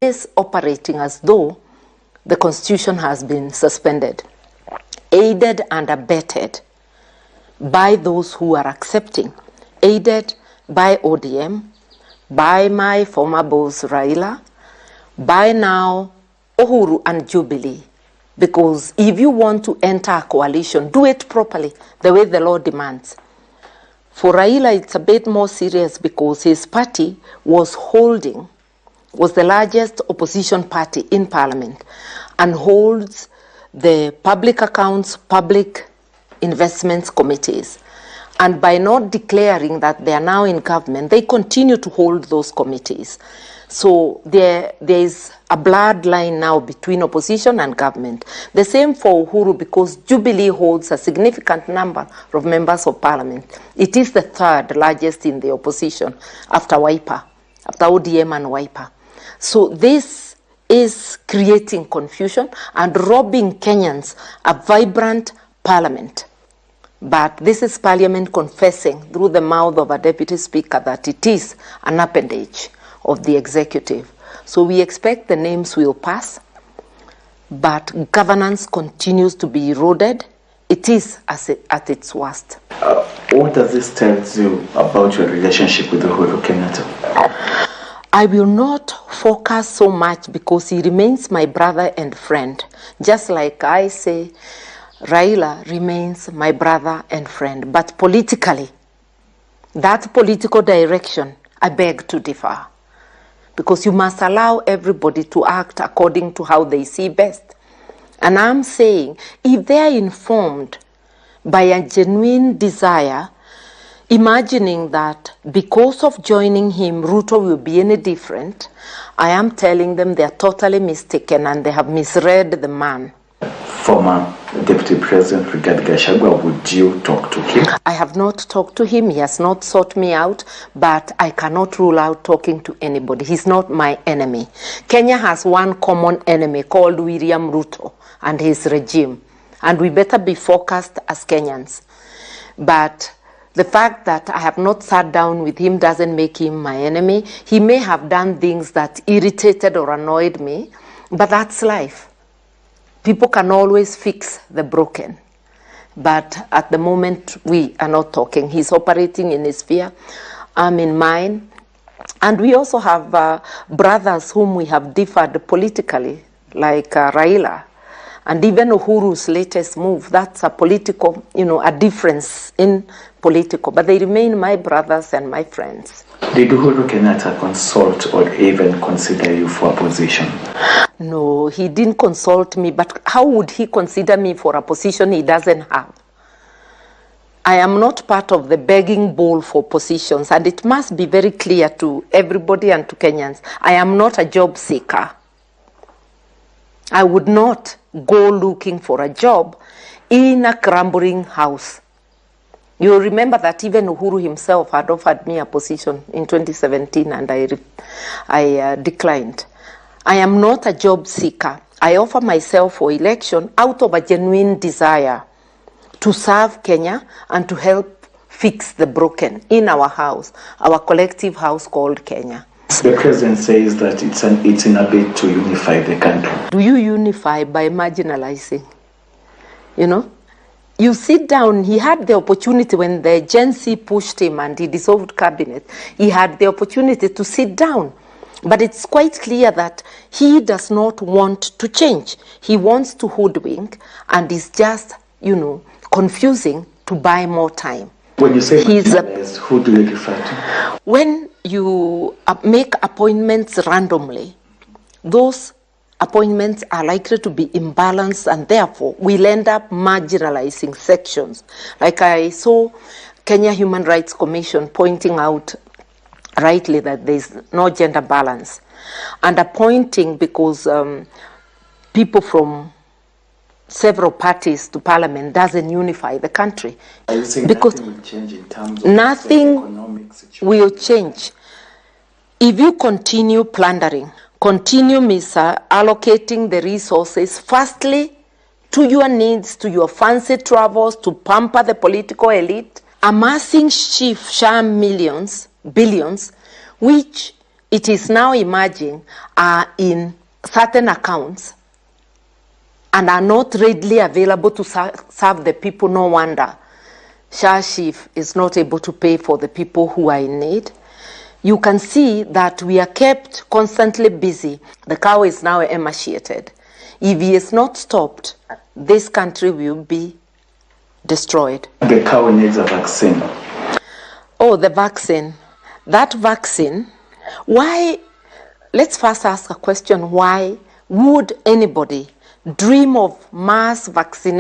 is operating as though the constitution has been suspended, aided and abetted by those who are accepting, aided by ODM, by my former boss Raila, by now Uhuru and Jubilee. Because if you want to enter a coalition, do it properly, the way the law demands. For Raila, it's a bit more serious because his party was the largest opposition party in parliament and holds the public accounts, public investments committees. And by not declaring that they are now in government, they continue to hold those committees. So there is a bloodline now between opposition and government. The same for Uhuru, because Jubilee holds a significant number of members of parliament. It is the third largest in the opposition after Wiper, after ODM and Wiper. So this is creating confusion and robbing Kenyans a vibrant parliament. But this is parliament confessing through the mouth of a deputy speaker that it is an appendage of the executive. So we expect the names will pass, but governance continues to be eroded. It is at its worst. What does this tell you about your relationship with Uhuru Kenyatta? I will not focus so much because he remains my brother and friend. Just like I say, Raila remains my brother and friend. But politically, that political direction, I beg to differ. Because you must allow everybody to act according to how they see best. And I'm saying, if they are informed by a genuine desire, imagining that because of joining him, Ruto will be any different, I am telling them they are totally mistaken and they have misread the man. Former Deputy President Rigathi Gachagua, would you talk to him? I have not talked to him. He has not sought me out, but I cannot rule out talking to anybody. He's not my enemy. Kenya has one common enemy called William Ruto and his regime, and we better be focused as Kenyans. But the fact that I have not sat down with him doesn't make him my enemy. He may have done things that irritated or annoyed me, but that's life. People can always fix the broken. But at the moment, we are not talking. He's operating in his sphere. I'm in mine. And we also have brothers whom we have differed politically, like Raila. And even Uhuru's latest move, that's a political, a difference in political. But they remain my brothers and my friends. Did Uhuru Kenyatta consult or even consider you for a position? No, he didn't consult me, but how would he consider me for a position he doesn't have? I am not part of the begging bowl for positions, and it must be very clear to everybody and to Kenyans. I am not a job seeker. I would not go looking for a job in a crumbling house. You remember that even Uhuru himself had offered me a position in 2017 and I declined. I am not a job seeker. I offer myself for election out of a genuine desire to serve Kenya and to help fix the broken in our house, our collective house called Kenya. The president says that it's in a bid to unify the country. Do you unify by marginalizing? You sit down, he had the opportunity when the Gen Z pushed him and he dissolved cabinet, he had the opportunity to sit down. But it's quite clear that he does not want to change. He wants to hoodwink and is just, confusing to buy more time. When you say who do you refer to? When you make appointments randomly, those appointments are likely to be imbalanced and therefore we'll end up marginalizing sections. Like I saw Kenya Human Rights Commission pointing out rightly that there's no gender balance. And appointing because people from several parties to parliament doesn't unify the country. Are you saying because nothing will change in terms of nothing economic situation? will change. If you continue plundering, continue misallocating the resources, firstly, to your needs, to your fancy travels, to pamper the political elite, amassing sham millions, billions, which it is now emerging are in certain accounts and are not readily available to serve the people. No wonder SHA chief is not able to pay for the people who are in need. You can see that we are kept constantly busy. The cow is now emaciated. If he is not stopped, this country will be destroyed. The cow needs a vaccine. Oh, the vaccine. That vaccine, why? Let's first ask a question. Why would anybody dream of mass vaccination